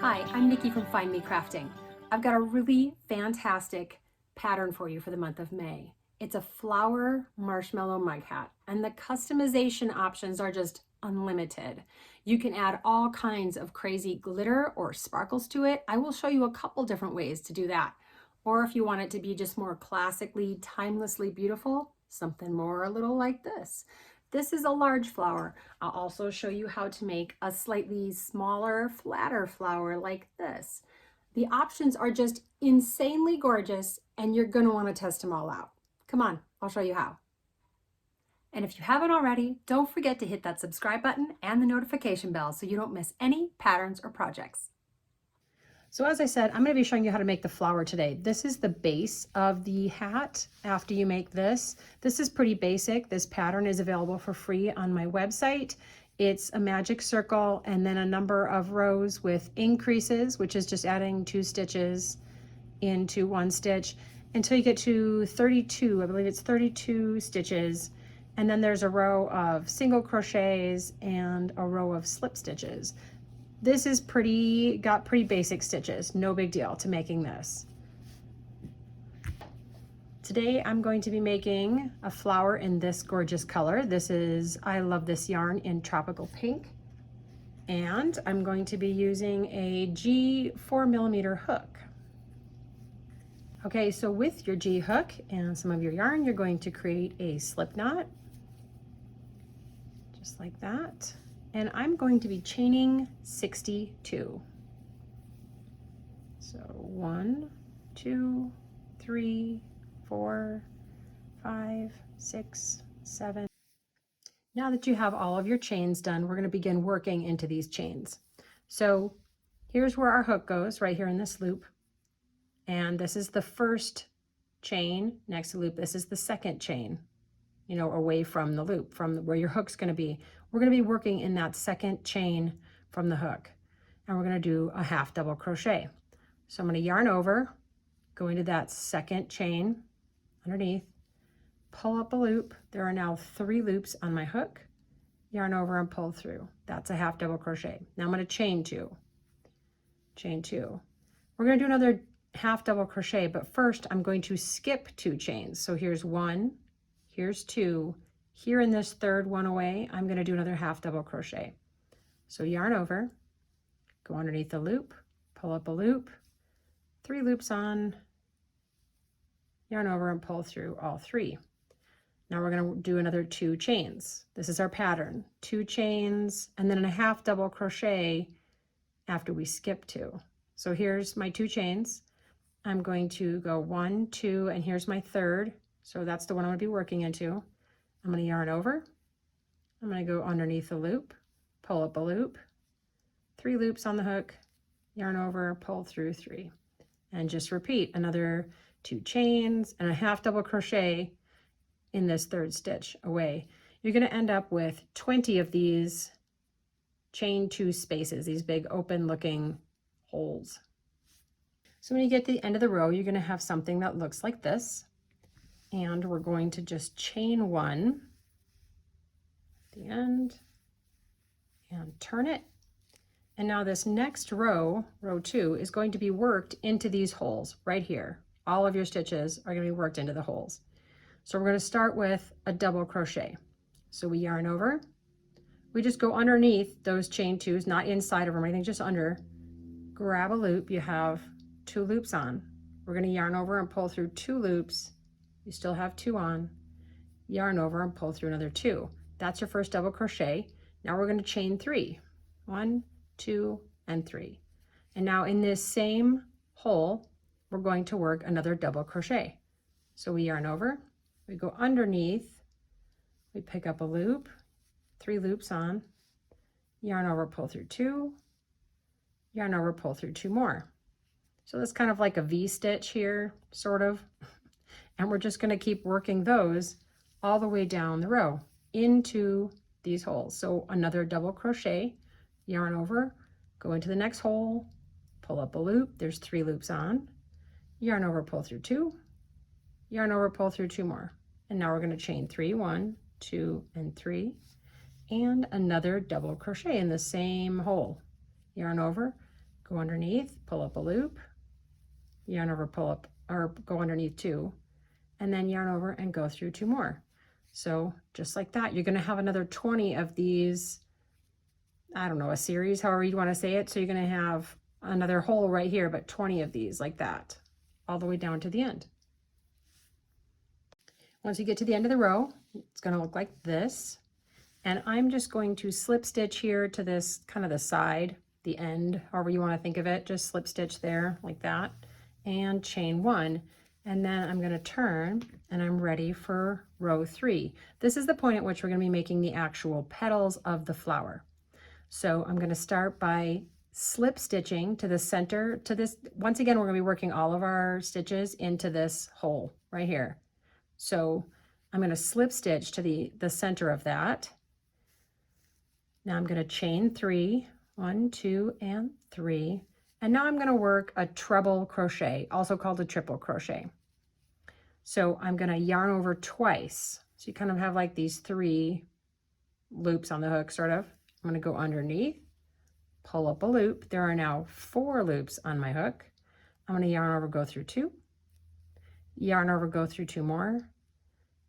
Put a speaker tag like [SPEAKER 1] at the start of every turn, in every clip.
[SPEAKER 1] Hi, I'm Nikki from Find Me Crafting. I've got a really fantastic pattern for you for the month of May. It's a flower marshmallow mug hat, and the customization options are just unlimited. You can add all kinds of crazy glitter or sparkles to it. I will show you a couple different ways to do that. Or if you want it to be just more classically, timelessly beautiful, something more a little like this. This is a large flower. I'll also show you how to make a slightly smaller, flatter flower like this. The options are just insanely gorgeous, and you're going to want to test them all out. Come on, I'll show you how. And if you haven't already, don't forget to hit that subscribe button and the notification bell so you don't miss any patterns or projects. So as I said, I'm going to be showing you how to make the flower today. This is the base of the hat after you make this. This is pretty basic. This pattern is available for free on my website. It's a magic circle and then a number of rows with increases, which is just adding 2 stitches into 1 stitch until you get to 32. I believe it's 32 stitches. And then there's a row of single crochets and a row of slip stitches. This is got pretty basic stitches, no big deal to making this. Today I'm going to be making a flower in this gorgeous color. I love this yarn in tropical pink. And I'm going to be using a G 4mm hook. Okay, so with your G hook and some of your yarn, you're going to create a slip knot, just like that. And I'm going to be chaining 62. So 1, 2, 3, 4, 5, 6, 7. Now that you have all of your chains done, we're going to begin working into these chains. So here's where our hook goes, right here in this loop. And this is the first chain next to the loop. This is the second chain, away from the loop, from where your hook's going to be. We're going to be working in that second chain from the hook, and we're going to do a half double crochet. So I'm going to yarn over, go into that second chain underneath, pull up a loop. There are now 3 loops on my hook, yarn over and pull through. That's a half double crochet. Now I'm going to chain 2. We're going to do another half double crochet, but first I'm going to skip 2 chains. So here's 1, here's 2. Here in this third one away, I'm going to do another half double crochet. So yarn over, go underneath the loop, pull up a loop, 3 loops on, yarn over and pull through all 3. Now we're going to do another 2 chains. This is our pattern. 2 chains and then a half double crochet after we skip 2. So here's my 2 chains. I'm going to go 1, 2, and here's my third. So that's the one I'm going to be working into. I'm going to yarn over. I'm going to go underneath the loop, pull up a loop, 3 loops on the hook, yarn over, pull through 3, and just repeat another 2 chains and a half double crochet in this third stitch away. You're going to end up with 20 of these chain 2 spaces, these big open looking holes. So when you get to the end of the row, you're going to have something that looks like this. And we're going to just chain 1 at the end and turn it. And now this next row, row 2, is going to be worked into these holes right here. All of your stitches are going to be worked into the holes. So we're going to start with a double crochet. So we yarn over. We just go underneath those chain 2s, not inside of them or anything, just under. Grab a loop. You have 2 loops on. We're going to yarn over and pull through 2 loops. You still have 2 on, yarn over and pull through another 2. That's your first double crochet. Now we're going to chain 3. 1, 2, and 3. And now in this same hole, we're going to work another double crochet. So we yarn over, we go underneath, we pick up a loop, 3 loops on, yarn over, pull through 2, yarn over, pull through 2 more. So that's kind of like a V-stitch here, sort of. And we're just going to keep working those all the way down the row into these holes. So another double crochet, yarn over, go into the next hole, pull up a loop. There's 3 loops on, yarn over, pull through 2, yarn over, pull through 2 more. And now we're going to chain 3, 1, 2, and 3, and another double crochet in the same hole. Yarn over, go underneath, pull up a loop, yarn over, pull up, or go underneath 2, and then yarn over and go through 2 more. So just like that, you're going to have another 20 of these, I don't know, a series, however you want to say it. So you're going to have another hole right here, but 20 of these like that, all the way down to the end. Once you get to the end of the row, it's going to look like this. And I'm just going to slip stitch here to this kind of the side, the end, however you want to think of it. Just slip stitch there like that and chain 1. And then I'm going to turn and I'm ready for row 3. This is the point at which we're going to be making the actual petals of the flower. So I'm going to start by slip stitching to the center to this. Once again, we're going to be working all of our stitches into this hole right here. So I'm going to slip stitch to the center of that. Now I'm going to chain 3, 1, 2, and 3. And now I'm going to work a treble crochet, also called a triple crochet. So I'm going to yarn over twice. So you kind of have like these 3 loops on the hook, sort of. I'm going to go underneath, pull up a loop. There are now 4 loops on my hook. I'm going to yarn over, go through 2, yarn over, go through 2 more,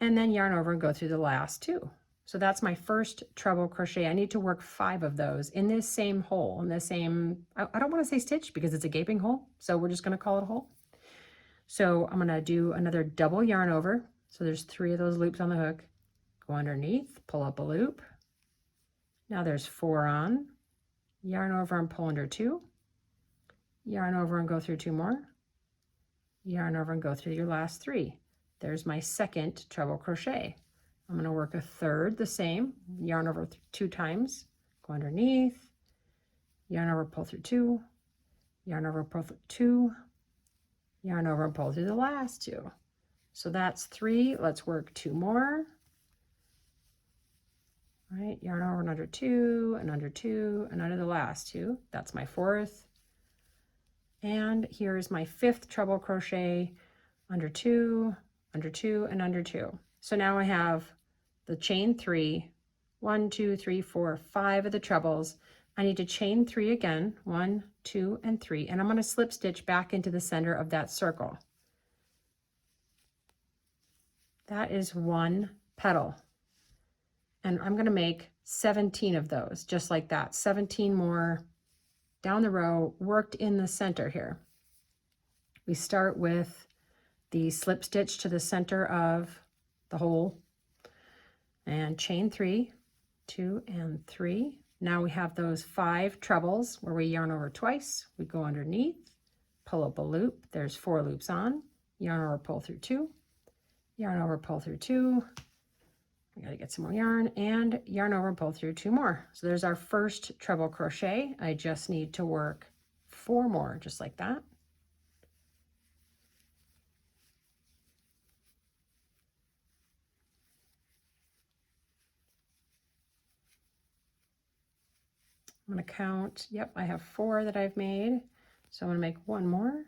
[SPEAKER 1] and then yarn over and go through the last 2. So that's my first treble crochet. I need to work 5 of those in this same hole, in the same, I don't want to say stitch because it's a gaping hole, so we're just going to call it a hole. So I'm going to do another double yarn over. So there's 3 of those loops on the hook. Go underneath, pull up a loop. Now there's 4 on, yarn over and pull under 2, yarn over and go through 2 more, yarn over and go through your last 3. There's my second treble crochet. I'm going to work a third the same, yarn over 2 times, go underneath, yarn over, pull through 2, yarn over, pull through 2, yarn over and pull through the last 2. So that's 3. Let's work 2 more. All right, yarn over and under 2 and under 2 and under the last 2. That's my 4th. And here's my 5th treble crochet, under 2, under 2, and under 2. So now I have the chain 3, 1, 2, 3, 4, 5 of the trebles. I need to chain 3 again, 1, 2, and 3, and I'm going to slip stitch back into the center of that circle. That is 1 petal. And I'm going to make 17 of those, just like that. 17 more down the row, worked in the center here. We start with the slip stitch to the center of the hole and chain 3, 2, and 3. Now we have those 5 trebles where we yarn over twice. We go underneath, pull up a loop. There's 4 loops on, yarn over, pull through 2, yarn over, pull through 2. I gotta get some more yarn, and yarn over and pull through 2 more. So there's our first treble crochet. I just need to work 4 more, just like that. I'm gonna count, yep, I have 4 that I've made. So I'm gonna make 1 more.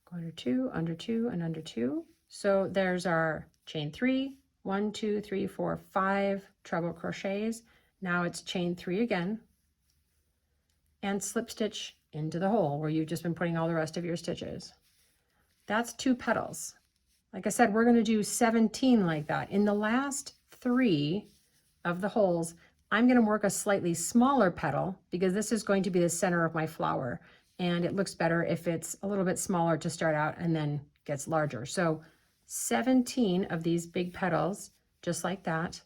[SPEAKER 1] Go under 2, and under 2. So there's our chain 3, 1, 2, 3, 4, 5 treble crochets. Now it's chain 3 again and slip stitch into the hole where you've just been putting all the rest of your stitches. That's 2 petals. Like I said, we're going to do 17 like that. In the last 3 of the holes, I'm going to work a slightly smaller petal because this is going to be the center of my flower, and it looks better if it's a little bit smaller to start out and then gets larger. So 17 of these big petals, just like that.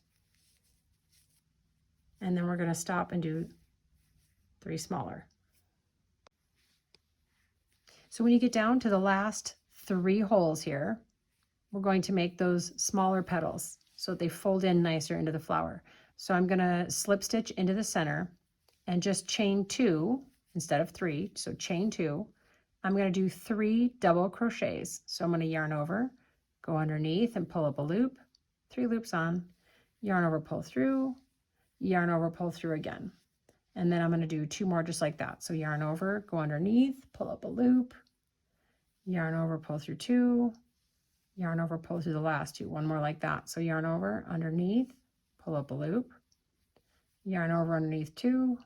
[SPEAKER 1] And then we're going to stop and do 3 smaller. So when you get down to the last 3 holes here, we're going to make those smaller petals so they fold in nicer into the flower. So I'm going to slip stitch into the center and just chain 2 instead of 3. So chain 2. I'm going to do 3 double crochets. So I'm going to yarn over, go underneath and pull up a loop, 3 loops on, yarn over, pull through, yarn over, pull through again. And then I'm going to do 2 more just like that. So yarn over, go underneath, pull up a loop, yarn over, pull through 2, yarn over, pull through the last 2. 1 more like that. So yarn over, underneath, pull up a loop, yarn over underneath 2,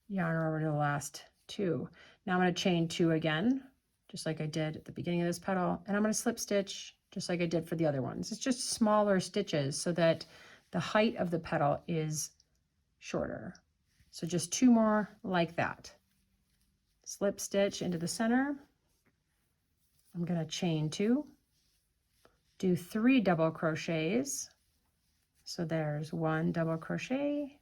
[SPEAKER 1] yarn over to the last 2. Now I'm going to chain 2 again, just like I did at the beginning of this petal, and I'm going to slip stitch just like I did for the other ones. It's just smaller stitches so that the height of the petal is shorter. So just 2 more like that. Slip stitch into the center. I'm going to chain 2, do 3 double crochets. So there's 1 double crochet,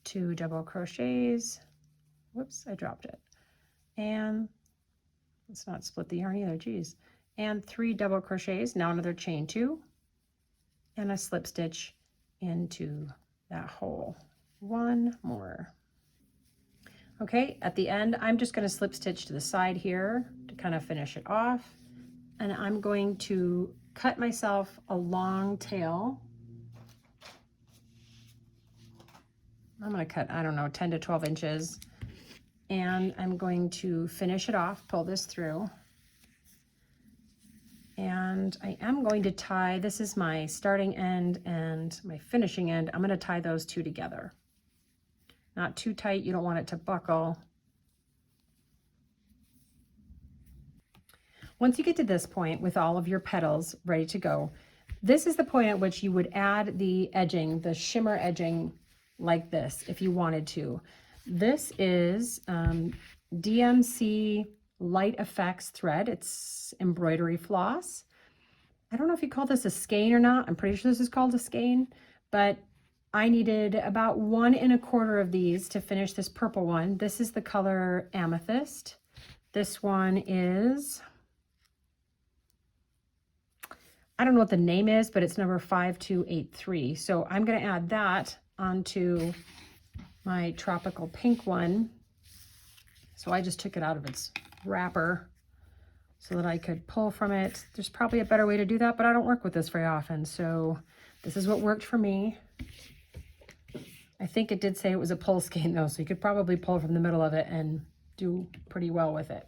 [SPEAKER 1] 2 double crochets. Whoops, I dropped it. And let's not split the yarn either, geez. And 3 double crochets, now another chain 2, and a slip stitch into that hole. 1 more. Okay, at the end, I'm just going to slip stitch to the side here to kind of finish it off. And I'm going to cut myself a long tail. I'm going to cut, I don't know, 10 to 12 inches. And I'm going to finish it off, pull this through. And I am going to tie, this is my starting end and my finishing end. I'm going to tie those 2 together. Not too tight, you don't want it to buckle. Once you get to this point with all of your petals ready to go, this is the point at which you would add the edging, the shimmer edging like this if you wanted to. This is DMC Light Effects thread. It's embroidery floss. I don't know if you call this a skein or not. I'm pretty sure this is called a skein, but I needed about 1 1/4 of these to finish this purple one. This is the color Amethyst. This one is, I don't know what the name is, but it's number 5283. So I'm going to add that onto my tropical pink one. So I just took it out of its wrapper so that I could pull from it. There's probably a better way to do that, but I don't work with this very often. So this is what worked for me. I think it did say it was a pull skein though, so you could probably pull from the middle of it and do pretty well with it.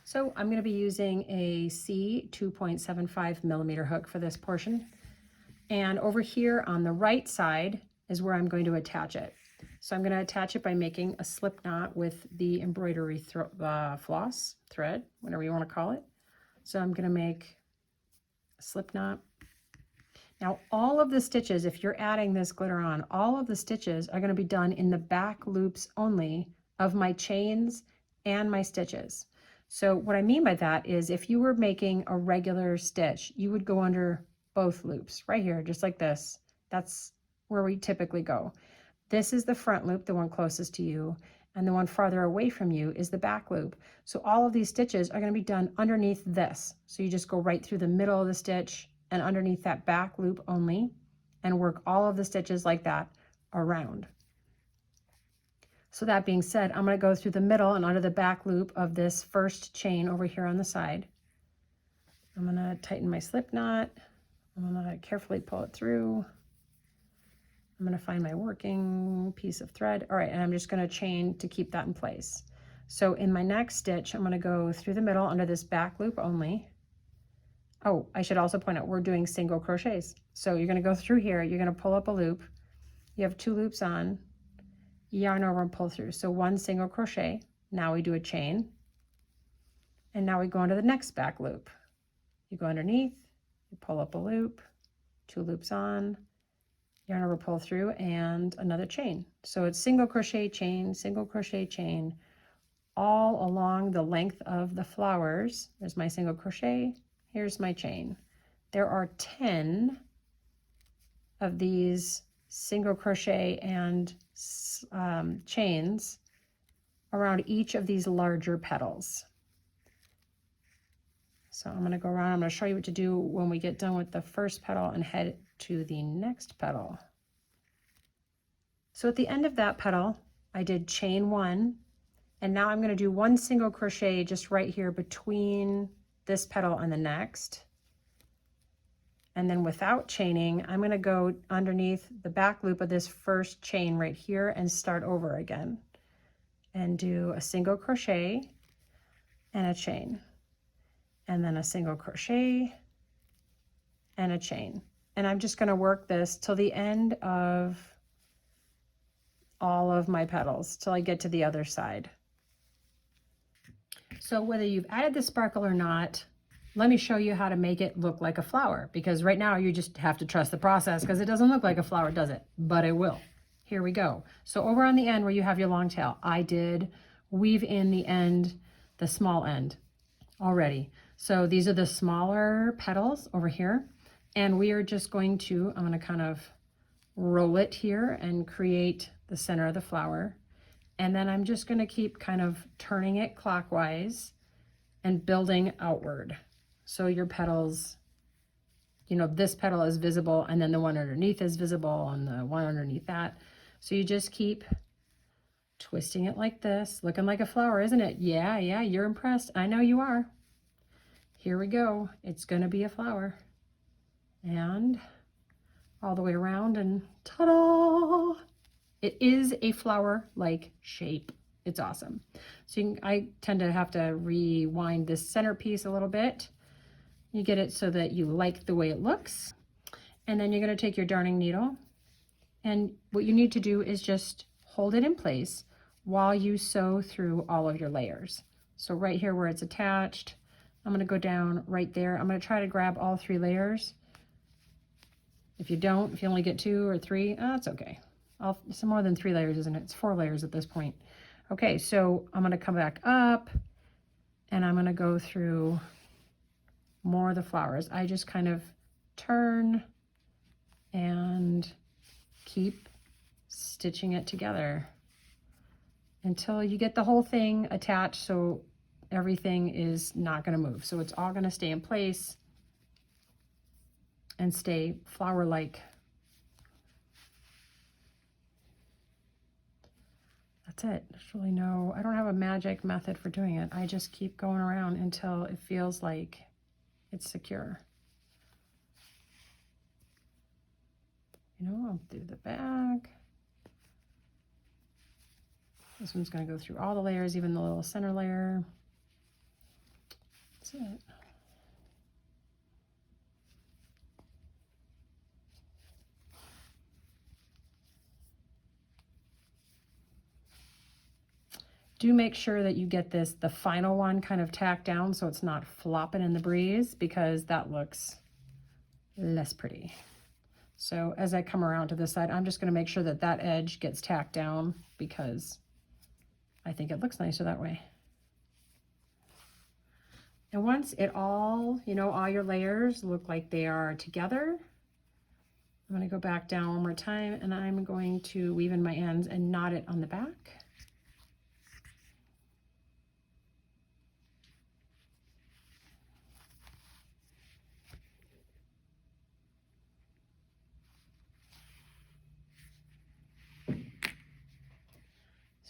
[SPEAKER 1] So I'm going to be using a C 2.75 millimeter hook for this portion. And over here on the right side is where I'm going to attach it. So I'm going to attach it by making a slip knot with the embroidery floss thread, whatever you want to call it. So I'm going to make a slip knot. Now all of the stitches, if you're adding this glitter on, all of the stitches are going to be done in the back loops only of my chains and my stitches. So what I mean by that is if you were making a regular stitch, you would go under both loops right here, just like this. That's where we typically go. This is the front loop, the one closest to you, and the one farther away from you is the back loop. So all of these stitches are going to be done underneath this. So you just go right through the middle of the stitch and underneath that back loop only, and work all of the stitches like that around. So that being said, I'm going to go through the middle and under the back loop of this first chain over here on the side. I'm going to tighten my slip knot. I'm going to carefully pull it through. I'm going to find my working piece of thread. All right, and I'm just going to chain to keep that in place. So in my next stitch, I'm going to go through the middle under this back loop only. Oh, I should also point out we're doing single crochets. So you're going to go through here, you're going to pull up a loop. You have 2 loops on, yarn over and pull through. So 1 single crochet. Now we do a chain. And now we go into the next back loop. You go underneath, you pull up a loop, 2 loops on, yarn over, pull through, and another chain. So it's single crochet, chain, single crochet, chain, all along the length of the flowers. There's my single crochet, here's my chain. There are 10 of these single crochet and chains around each of these larger petals. So I'm going to go around, I'm going to show you what to do when we get done with the first petal and head to the next petal. So at the end of that petal, I did chain 1, and now I'm going to do 1 single crochet just right here between this petal and the next. And then without chaining, I'm going to go underneath the back loop of this first chain right here and start over again and do a single crochet and a chain, and then a single crochet and a chain. And I'm just going to work this till the end of all of my petals till I get to the other side. So whether you've added the sparkle or not, let me show you how to make it look like a flower, because right now you just have to trust the process because it doesn't look like a flower, does it? But it will. Here we go. So over on the end where you have your long tail, I did weave in the end, the small end already. So these are the smaller petals over here. And we are just going to, I'm going to kind of roll it here and create the center of the flower. And then I'm just going to keep kind of turning it clockwise and building outward. So your petals, you know, this petal is visible and then the one underneath is visible and the one underneath that. So you just keep twisting it like this, looking like a flower, isn't it? Yeah, you're impressed. I know you are. Here we go. It's going to be a flower. And all the way around and ta-da! It is a flower-like shape. It's awesome. So I tend to have to rewind this center piece a little bit. You get it so that you like the way it looks. And then you're going to take your darning needle, and what you need to do is just hold it in place while you sew through all of your layers. So right here where it's attached, I'm going to go down right there. I'm going to try to grab all 3 layers. If you only get 2 or 3, that's okay. It's more than 3 layers, isn't it? It's 4 layers at this point. Okay, so I'm going to come back up and I'm going to go through more of the flowers. I just kind of turn and keep stitching it together until you get the whole thing attached so everything is not going to move. So it's all going to stay in place and stay flower-like. That's it. There's really I don't have a magic method for doing it. I just keep going around until it feels like it's secure. You know, I'll do the back. This one's going to go through all the layers, even the little center layer. That's it. Do make sure that you get the final one kind of tacked down so it's not flopping in the breeze, because that looks less pretty. So as I come around to this side, I'm just going to make sure that that edge gets tacked down because I think it looks nicer that way. And once it all, all your layers look like they are together, I'm going to go back down one more time and I'm going to weave in my ends and knot it on the back.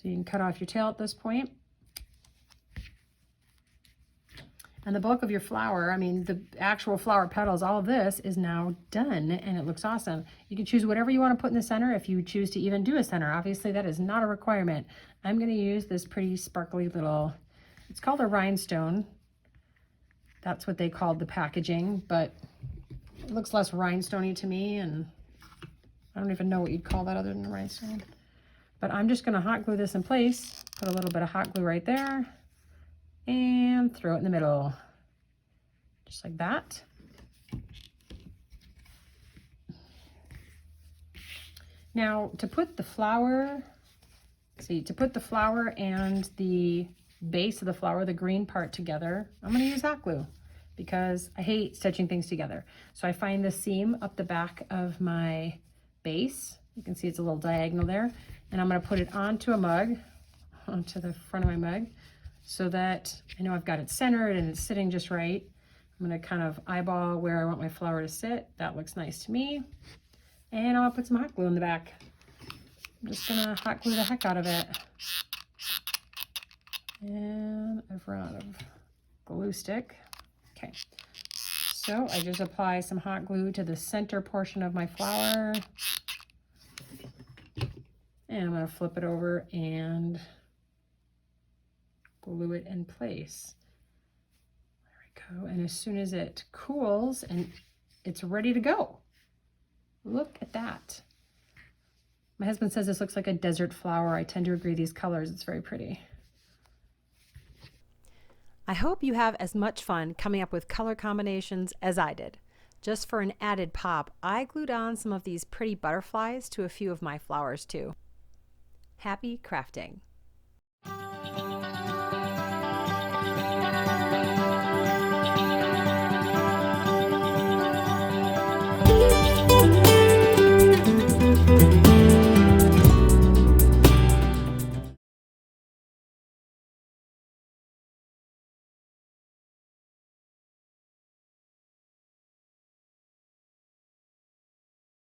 [SPEAKER 1] So you can cut off your tail at this point. And the bulk of your flower, I mean, the actual flower petals, all of this is now done and it looks awesome. You can choose whatever you want to put in the center if you choose to even do a center. Obviously, that is not a requirement. I'm going to use this pretty sparkly little, it's called a rhinestone. That's what they called the packaging, but it looks less rhinestoney to me, and I don't even know what you'd call that other than a rhinestone. But I'm just going to hot glue this in place, put a little bit of hot glue right there, and throw it in the middle, just like that. Now, to put the flower, to put the flower and the base of the flower, the green part together, I'm going to use hot glue because I hate stitching things together. So I find the seam up the back of my base. You can see it's a little diagonal there. And I'm going to put it onto a mug, onto the front of my mug, so that I know I've got it centered and it's sitting just right. I'm going to kind of eyeball where I want my flower to sit. That looks nice to me. And I'll put some hot glue in the back. I'm just going to hot glue the heck out of it. And I've run out of glue stick. Okay. So I just apply some hot glue to the center portion of my flower. And I'm going to flip it over and glue it in place. There we go. And as soon as it cools and it's ready to go. Look at that. My husband says this looks like a desert flower. I tend to agree, these colors, it's very pretty. I hope you have as much fun coming up with color combinations as I did. Just for an added pop, I glued on some of these pretty butterflies to a few of my flowers too. Happy crafting!